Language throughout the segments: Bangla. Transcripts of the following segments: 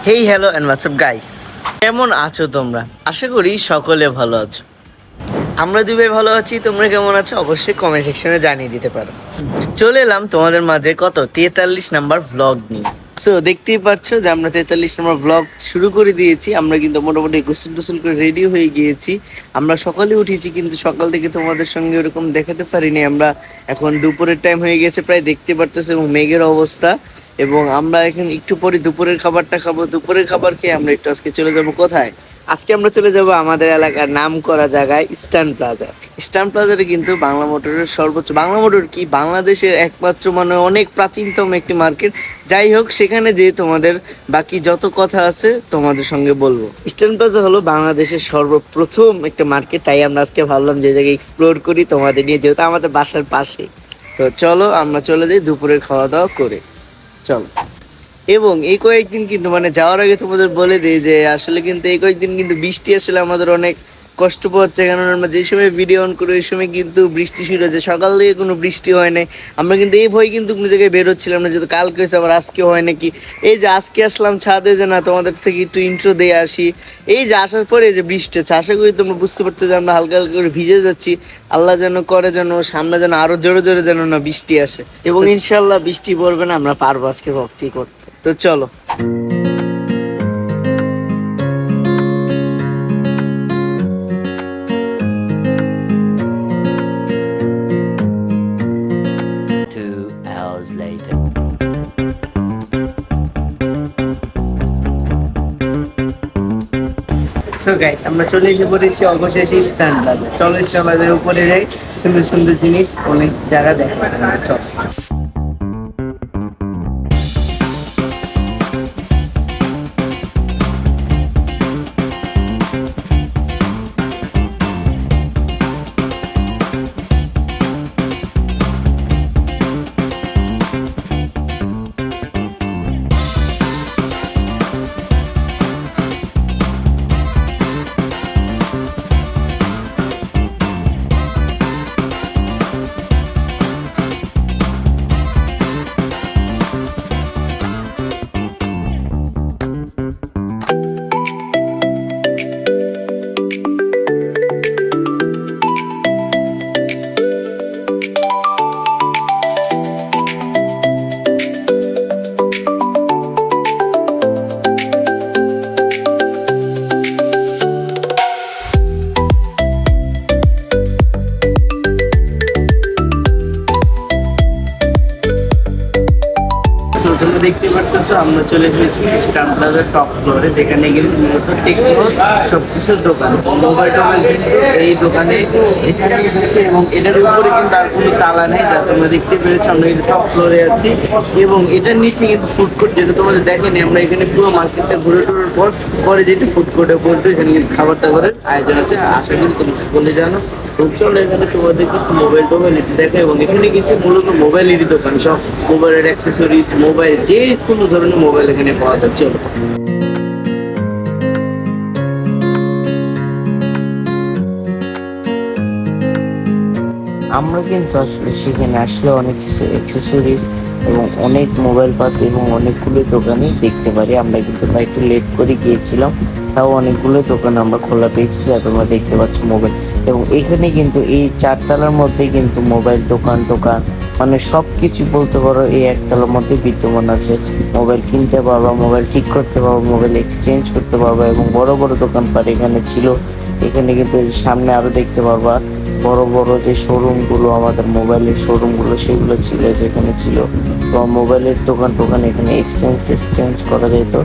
Hey hello and WhatsApp guys, কেমন আছো তোমরা? আশা করি সকলে ভালো আছো। আমরা দুই ভাই ভালো আছি। তোমরা কেমন আছো অবশ্যই কমেন্ট সেকশনে জানিয়ে দিতে পারো। চলে এলাম তোমাদের মাঝে 43 নাম্বার ভ্লগ নিয়ে। সো দেখতেই পাচ্ছ যে আমরা 43 নাম্বার ভ্লগ শুরু করে দিয়েছি। আমরা কিন্তু মোটামুটি গোসল টোসল করে রেডি হয়ে গিয়েছি। আমরা সকালে উঠেছি, কিন্তু সকাল থেকে তোমাদের সঙ্গে ওরকম দেখাতে পারিনি। আমরা এখন দুপুরের টাইম হয়ে গেছে প্রায়, দেখতে পারতেছো, এবং মেঘের অবস্থা। এবং আমরা এখন একটু পরে দুপুরের খাবারটা খাবো। দুপুরের খাবার খেয়ে আমরা একটু আজকে চলে যাব কোথায়? আজকে আমরা চলে যাব আমাদের এলাকার নাম করা জায়গায় ইস্টার্ন প্লাজা। ইস্টার্ন প্লাজারে কিন্তু বাংলা মোটরের সর্বোচ্চ, বাংলা মোটর কি বাংলাদেশের একমাত্র মানে অনেক প্রাচীনতম একটি মার্কেট। যাই হোক, সেখানে যে তোমাদের বাকি যত কথা আছে তোমাদের সঙ্গে বলবো। ইস্টার্ন প্লাজা হলো বাংলাদেশের সর্বপ্রথম একটা মার্কেট, তাই আমরা আজকে ভাবলাম যে জায়গায় এক্সপ্লোর করি তোমাদের নিয়ে, যেহেতু আমাদের বাসার পাশে। তো চলো আমরা চলে যাই দুপুরের খাওয়া দাওয়া করে। চলো। এবং এই কয়েকদিন কিন্তু মানে যাওয়ার আগে তোমাদের বলে দিই যে আসলে কিন্তু এই কয়েকদিন কিন্তু বৃষ্টি আসলে আমাদের অনেক কষ্ট পাচ্ছে, কারণ আমরা যে সময় ভিডিও অন করি ওই সময় কিন্তু বৃষ্টি শুরু হয়েছে। সকাল থেকে কোনো বৃষ্টি হয় নাই। আমরা কিন্তু এই ভয় কিন্তু কোনো জায়গায় বেরোচ্ছিলাম না, যেহেতু কালকে হয়েছে আবার আজকে হয় নাকি। এই যে আজকে আসলাম ছাদে, যে না তোমাদের থেকে একটু ইন্ট্রো দিয়ে আসি। এই যে আসার পরে যে বৃষ্টি হচ্ছে, আশা করি তোমরা বুঝতে পারছো যে আমরা হালকা হালকা করে ভিজে যাচ্ছি। আল্লাহ যেন করে, যেন সামনে যেন আরো জোরে জোরে যেন না বৃষ্টি আসে, এবং ইনশাল্লাহ বৃষ্টি পড়বে না, আমরা পারবো আজকে ভক্তি করতে। তো চলো। সো গাইস, আমরা চলে এসে পড়েছি অবশেষে ইস্টার্ন প্লাজা। চলো ইস্টার্ন প্লাজার উপরে যাই, সুন্দর সুন্দর জিনিস, অনেক জায়গা দেখা। চলো। তোমরা দেখতে পারতেছো আমরা চলে এসেছি ইস্টার্ন প্লাজার টপ ফ্লোরে, যেখানে কিন্তু মূলত টেকনো সবকিছুর দোকান, মোবাইল টোবাইল কিন্তু এই দোকানে এখানে এসেছে। এবং এটার উপরে কিন্তু আর কোনো তালা নেই, যা তোমরা দেখতে পেরেছো। আমরা কিন্তু টপ ফ্লোরে আছি, এবং এটার নিচে কিন্তু ফুড কোর্ট, যেটা তোমাদের দেখেনি। আমরা এখানে পুরো মার্কেটটা ঘুরে টুরার পর পরে যেটা ফুড কোর্টে বলতো, এখানে কিন্তু খাবার দাবারের আয়োজন আছে। আশা করি তোমরা সকলে জানো। চলো, এখানে তোমাদের কিছু মোবাইল টোবাইল দেখো, এবং এখানে কিন্তু মূলত মোবাইলেরই দোকান, সব মোবাইলের অ্যাক্সেসরিজ, মোবাইল যে কোনো ধরনের মোবাইল এখানে পাওয়া যায়। চলো। আমরা কিন্তু আসলে সেখানে আসলে অনেক কিছু অ্যাক্সেসরিজ এবং অনেক মোবাইল পাতি এবং অনেকগুলো দোকানই দেখতে পারি। আমরা কিন্তু একটু লেট করে গিয়েছিলাম, তাও অনেকগুলো দোকান আমরা খোলা পেয়েছি, যা তোমরা দেখতে পাচ্ছ মোবাইল। এবং এখানে কিন্তু এই চারতলার মধ্যে কিন্তু মোবাইল দোকান টোকান মানে সব কিছু বলতে পারো এই একতলার মধ্যে বিদ্যমান আছে। মোবাইল কিনতে পারবা, মোবাইল ঠিক করতে পারবা, মোবাইল এক্সচেঞ্জ করতে পারবা, এবং বড় বড় দোকানপাট এখানে ছিল। এখানে কিন্তু সামনে আরো দেখতে পারবা বড় বড় যে শোরুমগুলো, আমাদের মোবাইলের শোরুমগুলো সেগুলো ছিল, যেখানে ছিল তো মোবাইলের দোকান টোকান। এখানে এক্সচেঞ্জ করা যেত।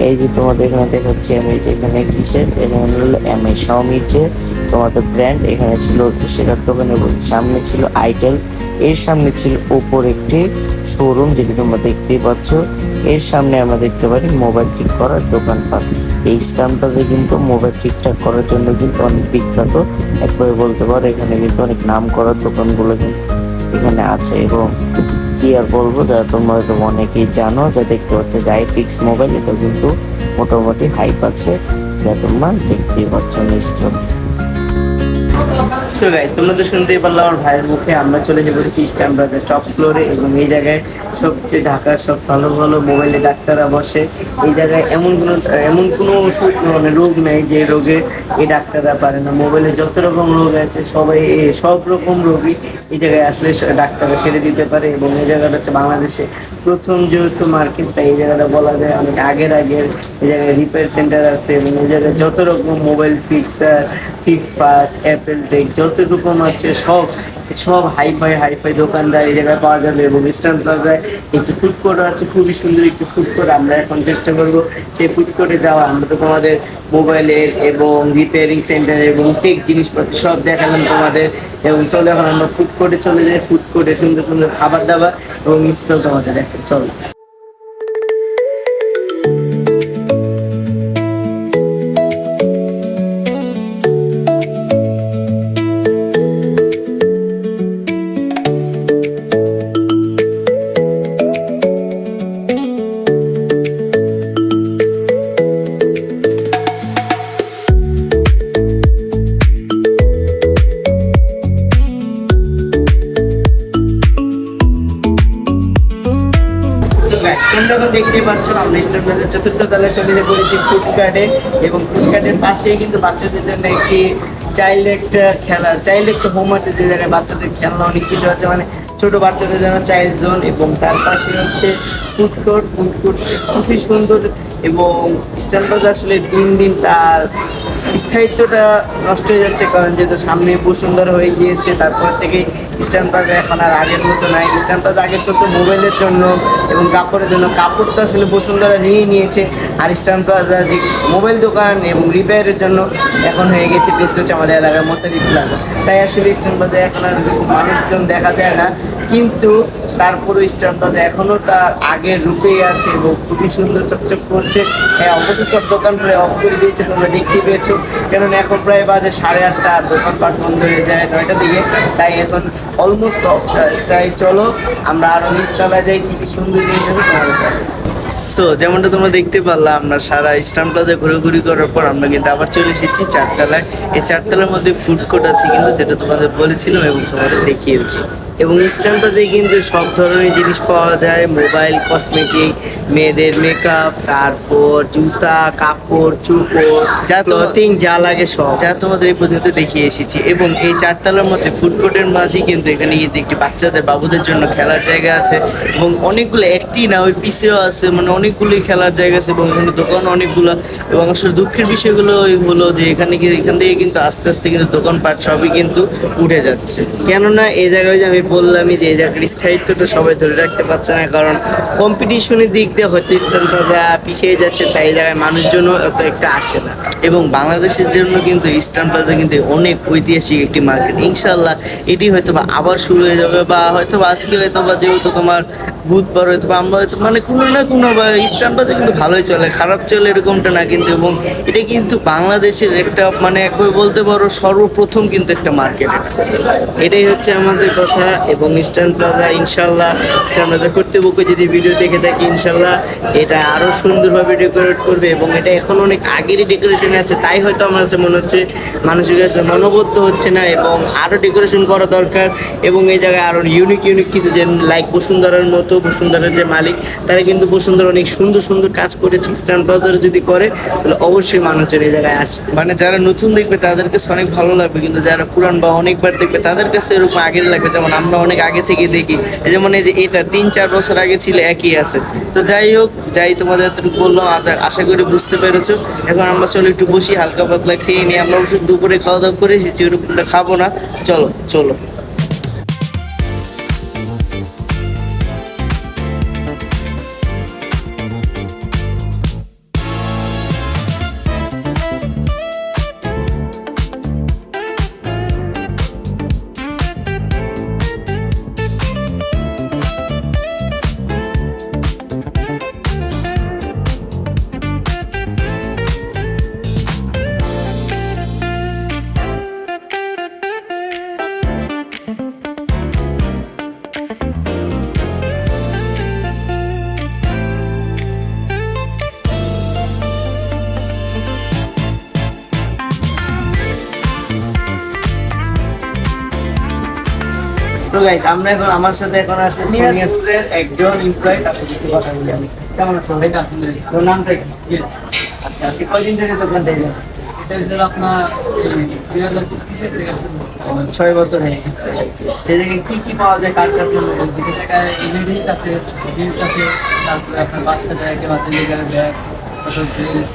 এই যে তোমাদের এখানে দেখাচ্ছি আমি, যেখানে কিসের, এখানে হলো এমআই শাওমির যে তোমাদের ব্র্যান্ড, এখানে ছিল সেটার দোকান। এবং সামনে ছিল আইটেল, এর সামনে ছিল ওপোর একটি শোরুম, যেটি তোমরা দেখতেই পাচ্ছ। এর সামনে আমরা দেখতে পারি মোবাইল ঠিক করার দোকানপাট। এই স্ট্যাম্পটা কিন্তু মোবাইল ঠিকঠাক করার জন্য কিন্তু অনেক বিখ্যাত, একভাবে বলতে পারো। এখানে কিন্তু অনেক নাম করার দোকানগুলো কিন্তু এখানে আছে। এবং কি আর বলবো, যা তোমরা হয়তো অনেকেই জানো, যা দেখতে পাচ্ছ যে আইফিক্স মোবাইল, এটা কিন্তু মোটামুটি হাইপ আছে, যা তোমরা দেখতেই পাচ্ছ নিশ্চয়। সো গাইস, তোমরা তো শুনতেই পারলাম আমার ভাইয়ের মুখে। আমরা চলে পড়েছি ইস্টার্ন বাজার টপ ফ্লোরে, এবং এই জায়গায় সবচেয়ে ঢাকার সব ভালো ভালো মোবাইলে ডাক্তাররা বসে। এই জায়গায় এমন কোনো ওষুধ মানে রোগ নেই যে রোগে এই ডাক্তাররা পারে না। মোবাইলে যত রকম রোগ আছে সব রকম রোগী এই জায়গায় আসলে ডাক্তাররা সেরে দিতে পারে। এবং এই জায়গাটা হচ্ছে বাংলাদেশে প্রথম যেহেতু মার্কেট, তাই এই জায়গাটা বলা যায় অনেক আগের এই জায়গায় রিপেয়ার সেন্টার আছে, এবং এই জায়গায় যত রকম মোবাইল ফিক্স পাস অ্যাপেল টেক যত রকম আছে সব হাইফাই দোকানদার এই জায়গায় পাওয়া যাবে। এবং ইস্টার্ন প্লাজায় একটি ফুড কোর্ট আছে, খুবই সুন্দর একটি ফুড কোর্ট। আমরা এখন চেষ্টা করবো সেই ফুড কোর্টে যাওয়া। আমরা তো তোমাদের মোবাইলের এবং রিপেয়ারিং সেন্টার এবং টেক জিনিসপত্র সব দেখালাম তোমাদের, এবং চলো এখন আমরা ফুড কোর্টে চলে যাই। ফুড কোর্টে সুন্দর সুন্দর খাবার দাবার এবং স্টল তোমাদের দেখাই, চলো। তোমরা দেখতে পাচ্ছ আমরা ইস্টার্ন প্লাজার চতুর্থ তলায় চলে পড়েছি ফুডকার্টে, এবং ফুডকার্টের পাশেই কিন্তু বাচ্চাদের জন্য একটি চাইল্ড একটা হোম আছে, যে জায়গায় বাচ্চাদের খেলনা অনেক কিছু আছে, মানে ছোট বাচ্চাদের জন্য চাইল্ড জোন। এবং তার পাশে হচ্ছে ফুড কোর্ট খুবই সুন্দর। এবং ইস্টার্ন প্লাজা আসলে দিন দিন তার স্থায়িত্বটা নষ্ট হয়ে যাচ্ছে, কারণ যেহেতু সামনে বসুন্ধরা হয়ে গিয়েছে, তারপর থেকে ইস্টার্ন প্লাজা এখন আর আগের মতো নাই। ইস্টার্ন প্লাজা আগে চলতো মোবাইলের জন্য এবং কাপড়ের জন্য, কাপড় তো আসলে বসুন্ধরা নিয়েছে। আর ইস্টার্ন প্লাজা যে মোবাইল দোকান এবং রিপেয়ারের জন্য এখন হয়ে গেছে বেস্ট হচ্ছে আমাদের এলাকার মতো প্লাজা। তাই আসলে ইস্টার্ন প্লাজা এখন আর মানুষজন দেখা যায় না, কিন্তু তারপরে ইস্টার্ন প্লাজা এখনও তার আগের রূপেই আছে এবং খুবই সুন্দর চকচক করছে। হ্যাঁ, অবশ্য সব দোকান প্রায় অফ করে দিয়েছে, তোমরা দেখতেই পেয়েছো, কেননা এখন প্রায় বাজে 8:30, দোকানপাট বন্ধ হয়ে যায় 9টার দিকে। তাই এখন অলমোস্ট অফ। তাই চলো আমরা আরও নিচতলায় যাই, কি সুন্দর জিনিস আছে তোমাদের। সো যেমনটা তোমরা দেখতে পারলাম, আমরা সারা ইস্টার্ন প্লাজা ঘুরি করার পর আমরা কিন্তু আবার চলে এসেছি 4তলায়। এই 4তলার মধ্যে ফুড কোর্ট আছে কিন্তু, যেটা তোমাদের বলেছিলাম এবং তোমাদের দেখিয়েছি। এবং ইস্টার্ন প্লাজায় কিন্তু সব ধরনের জিনিস পাওয়া যায়, মোবাইল, কসমেটিক, মেয়েদের মেকআপ, তারপর জুতা, কাপড় চোপড়, যা ক্লথিং যা লাগে সব, যা তোমাদের এই পর্যন্ত দেখিয়ে এসেছি। এবং এই 4তলার মধ্যে ফুড কোর্টের মাঝে কিন্তু এখানে কিন্তু একটি বাচ্চাদের বাবুদের জন্য খেলার জায়গা আছে, এবং অনেকগুলো একটি না ওই পিসেও আছে, মানে অনেকগুলোই খেলার জায়গা আছে, এবং এখানে দোকান অনেকগুলো। এবং আসলে দুঃখের বিষয়গুলো হলো যে এখান থেকে কিন্তু আস্তে আস্তে কিন্তু দোকানপাট সবই কিন্তু উঠে যাচ্ছে। কেননা এই জায়গায় যে আমি বললামই যে এই জায়গার স্থায়িত্বটা সবাই ধরে রাখতে পারছে না, কারণ কম্পিটিশনের দিক দিয়ে হয়তো ইস্টার্ন প্লাজা পিছিয়ে যাচ্ছে, তাই এই জায়গায় মানুষজনও অত একটা আসে না। এবং বাংলাদেশের জন্য কিন্তু ইস্টার্ন প্লাজা কিন্তু অনেক ঐতিহাসিক একটি মার্কেট। ইনশাল্লাহ এটি হয়তো বা আবার শুরু হয়ে যাবে, বা হয়তো বা আজকে হয়তো বা যেহেতু তোমার বুধবার হয়তো বা আমরা হয়তো মানে কোনো না কোনো বা ইস্টার্ন প্লাজা কিন্তু ভালোই চলে, খারাপ চলে এরকমটা না কিন্তু। এবং এটা কিন্তু বাংলাদেশের একটা মানে একবার বলতে পারো সর্বপ্রথম কিন্তু একটা মার্কেট, এটাই হচ্ছে আমাদের কথা। এবং ইস্টার্ন প্লাজা ইনশাল্লাহ ইস্টার্ন প্লাজা কর্তৃপক্ষ যদি ভিডিও দেখে থাকে, ইনশাল্লাহ এটা আরও সুন্দরভাবে ডেকোরেট করবে। এবং এটা এখন অনেক আগেরই ডেকোরেশনে আছে, তাই হয়তো আমার কাছে মনে হচ্ছে মানুষের কাছে মনোবদ্ধ হচ্ছে না, এবং আরও ডেকোরেশন করা দরকার। এবং এই জায়গায় আরও ইউনিক কিছু, যে লাইক বসুন্ধরার মতো, বসুন্ধরার যে মালিক তারা কিন্তু বসুন্ধরা অনেক সুন্দর সুন্দর কাজ করেছে। ইস্টার্ন প্লাজা যদি করে তাহলে অবশ্যই মানুষের এই জায়গায় আসবে, মানে যারা নতুন দেখবে তাদের কাছে অনেক ভালো লাগবে, কিন্তু যারা পুরান বা অনেকবার দেখবে তাদের কাছে এরকম আগের লাগবে। যেমন আমরা অনেক আগে থেকে দেখি, যেমন এই যে এটা 3-4 বছর আগে ছিল একই আছে। তো যাই হোক, তোমাদের এতটুকু বললাম, আশা করি বুঝতে পেরেছো। এখন আমরা চলো একটু বসি, হালকা পাতলা খেয়ে নিই। আমরা অবশ্য দুপুরে খাওয়া দাওয়া করে এসেছি, ওরকমটা খাবো না। চলো। তো গাইস আমরা এখন আমার সাথে এখন আছে সিনিয়রদের একজন এমপ্লয়ি, তার সাথে একটু কথা বলি আমি। কেমন আছো ভাই? তোর নামটা কি? আচ্ছা, আজকে কয়দিন ধরে দোকানটা এলেন? এটা হচ্ছে আপনার 2025 থেকে 6 বছর হয়ে গেছে। সেদিকে কি কি পাওয়া যায় কালচার জন্য? এই জায়গায় লেডিস আছে, জিন্স আছে, তারপরে আপনার বাচ্চাদের আইটেম আছে, লেগার ব্যাগ, তারপর ড্রেস,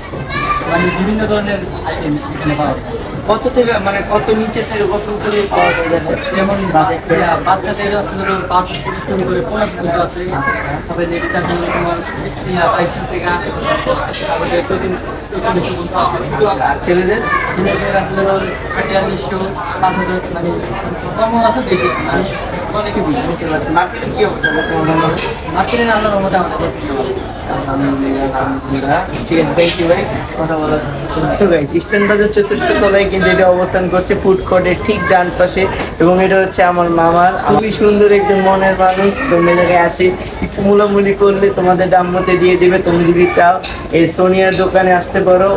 মানে বিভিন্ন ধরনের আইটেম এখানে পাওয়া যায়। কত থেকে মানে কত নিচে থেকে কত উপরে পাওয়া যায়? যেমন বাচ্চাদের আছে ধরো 500 থেকে শুরু করে 15 পর্যন্ত আছে। তারপরে লেডিস আছে ধরো তোমার 2200 থেকে তারপরে প্রতিদিন আর ছেলেদের ছেলেদের আছে ধরো 4200, 5000, মানে কমও আছে বেশি, মানে অনেকে বুঝতে বুঝতে পারছি। মার্কেটিং কি অবস্থা বর্তমানে? মার্কেটের আল্লাহর রহমতে আমাদের কাছে আলহামদুলিল্লাহ, আলহামদুলিল্লাহ। ঠিক আছে, থ্যাংক ইউ ভাই কথা বলার। তো গাইস ইস্টার্ন বাজার 4র্থ তলায় কিন্তু এটা অবস্থান করছে, ফুড কোর্টের ঠিক ডান পাশে। এবং এটা হচ্ছে আমার মামার, খুবই সুন্দর একজন মনের মানুষ। তোমরা এই জায়গায় আসি একটু মূলামূলি করলে তোমাদের দাম মতে দিয়ে দিবে। তুমি যদি চাও এই সোনিয়ার দোকানে আসতে পারো।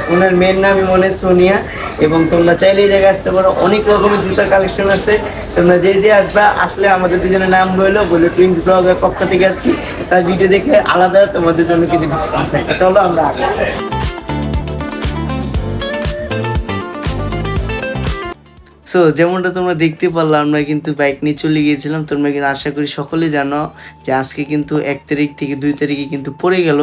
ওনার মেয়ের নামই মনে হয় সোনিয়া। এবং তোমরা চাইলে এই জায়গায় আসতে পারো, অনেক রকমের জুতার কালেকশন আছে। তোমরা যে যে আসবা, আসলে আমাদের দুজনের নাম রইলো, বলে টুইন্স ব্লগের পক্ষ থেকে আসছি। তার ভিডিও দেখে আলাদা তোমাদের জন্য কিছু ডিসকাউন্ট থাকবে। চলো আমরা আগে। সো যেমনটা তোমরা দেখতে পারলাম, আমরা কিন্তু বাইক নিয়ে চলে গিয়েছিলাম। তোমরা কিন্তু আশা করি সকলে জানো যে আজকে কিন্তু 1 তারিখ থেকে 2 তারিখে কিন্তু পড়ে গেল।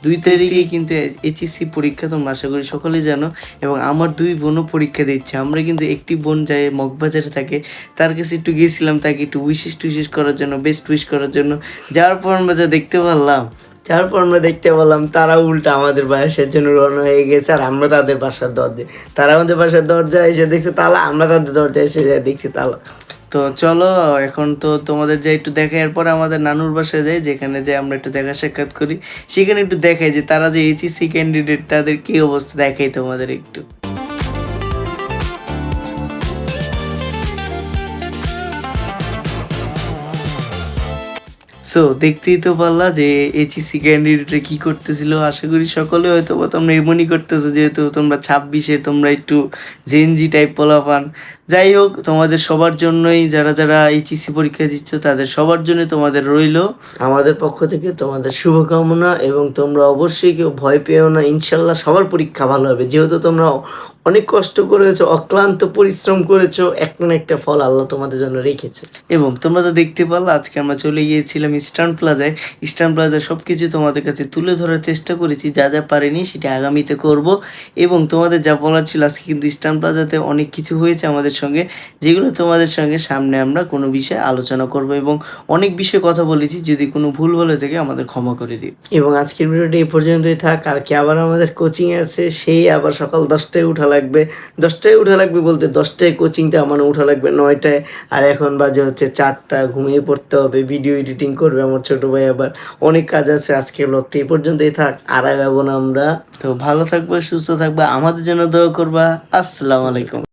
2 তারিখে কিন্তু এইচএসসি পরীক্ষা, তোমরা আশা করি সকলে জানো। এবং আমার 2 বোনও পরীক্ষা দিচ্ছে। আমরা কিন্তু একটি বোন যায় মগবাজারে থাকে, তার কাছে একটু গিয়েছিলাম তাকে একটু উইশ করার জন্য, বেস্ট উইশ করার জন্য। যাওয়ার পর আমরা যা দেখতে পারলাম, তারা উল্টা আমাদের বাসার জন্য রওনা হয়ে গেছে। আর আমরা তাদের বাসার দরজা, তারা আমাদের বাসার দরজায় এসে দেখছে তালা, আমরা তাদের দরজায় এসে দেখছি তালা। তো চলো এখন তো তোমাদের যাই একটু দেখাই, এরপর আমাদের নানুর বাসায় যাই, যেখানে যাই আমরা একটু দেখা সাক্ষাৎ করি। সেখানে একটু দেখাই যে তারা যে এইচএসসি ক্যান্ডিডেট, তাদের কি অবস্থা দেখাই তোমাদের একটু। সো দেখতেই তো পারলা যে এইচএসসি ক্যান্ডিডেটরা কি করতেছিল। আশা করি সকলে হয়তো বা তোমরা এমনই করতেছো, যেহেতু তোমরা 26-এ তোমরা একটু জেনজি টাইপ পোলাপান। যাই হোক, তোমাদের সবার জন্যই, যারা যারা এইচএসসি পরীক্ষা দিচ্ছ তাদের সবার জন্য তোমাদের রইলো আমাদের পক্ষ থেকে তোমাদের শুভকামনা। এবং তোমরা অবশ্যই কেউ ভয় পেও না, ইনশাল্লাহ সবার পরীক্ষা ভালো হবে। যেহেতু তোমরা অনেক কষ্ট করেছো, অক্লান্ত পরিশ্রম করেছো, একটা না একটা ফল আল্লাহ তোমাদের জন্য রেখেছে। এবং তোমরা তো দেখতে পারলা আজকে আমরা চলে গিয়েছিলাম ইস্টার্ন প্লাজায়। ইস্টার্ন প্লাজায় সব কিছু তোমাদের কাছে তুলে ধরার চেষ্টা করেছি, যা যা পারিনি সেটা আগামীতে করব। এবং তোমাদের যা বলার ছিল, আজকে কিন্তু ইস্টার্ন প্লাজাতে অনেক কিছু হয়েছে আমাদের সঙ্গে, যেগুলো তোমাদের সঙ্গে সামনে আমরা কোনো বিষয়ে আলোচনা করব। এবং অনেক বিষয়ে কথা বলেছি, যদি কোনো ভুল বলে থেকে আমাদের ক্ষমা করে দিই। এবং আজকের ভিডিওটা এই পর্যন্তই থাক। কালকে আবার আমাদের কোচিং আছে, সেই আবার সকাল 10টায় উঠা লাগবে। 10টায় উঠা লাগবে বলতে 10টায় কোচিংটা আমার উঠা লাগবে 9টায়। আর এখন বাজে হচ্ছে 4টা, ঘুমিয়ে পড়তে হবে, ভিডিও এডিটিং করবে আমার ছোটো ভাই, আবার অনেক কাজ আছে। আজকের ব্লগটা এই পর্যন্তই থাক, আর আগাবো না আমরা। তো ভালো থাকবে, সুস্থ থাকবে, আমাদের জন্য দোয়া করবা। আসসালামু আলাইকুম।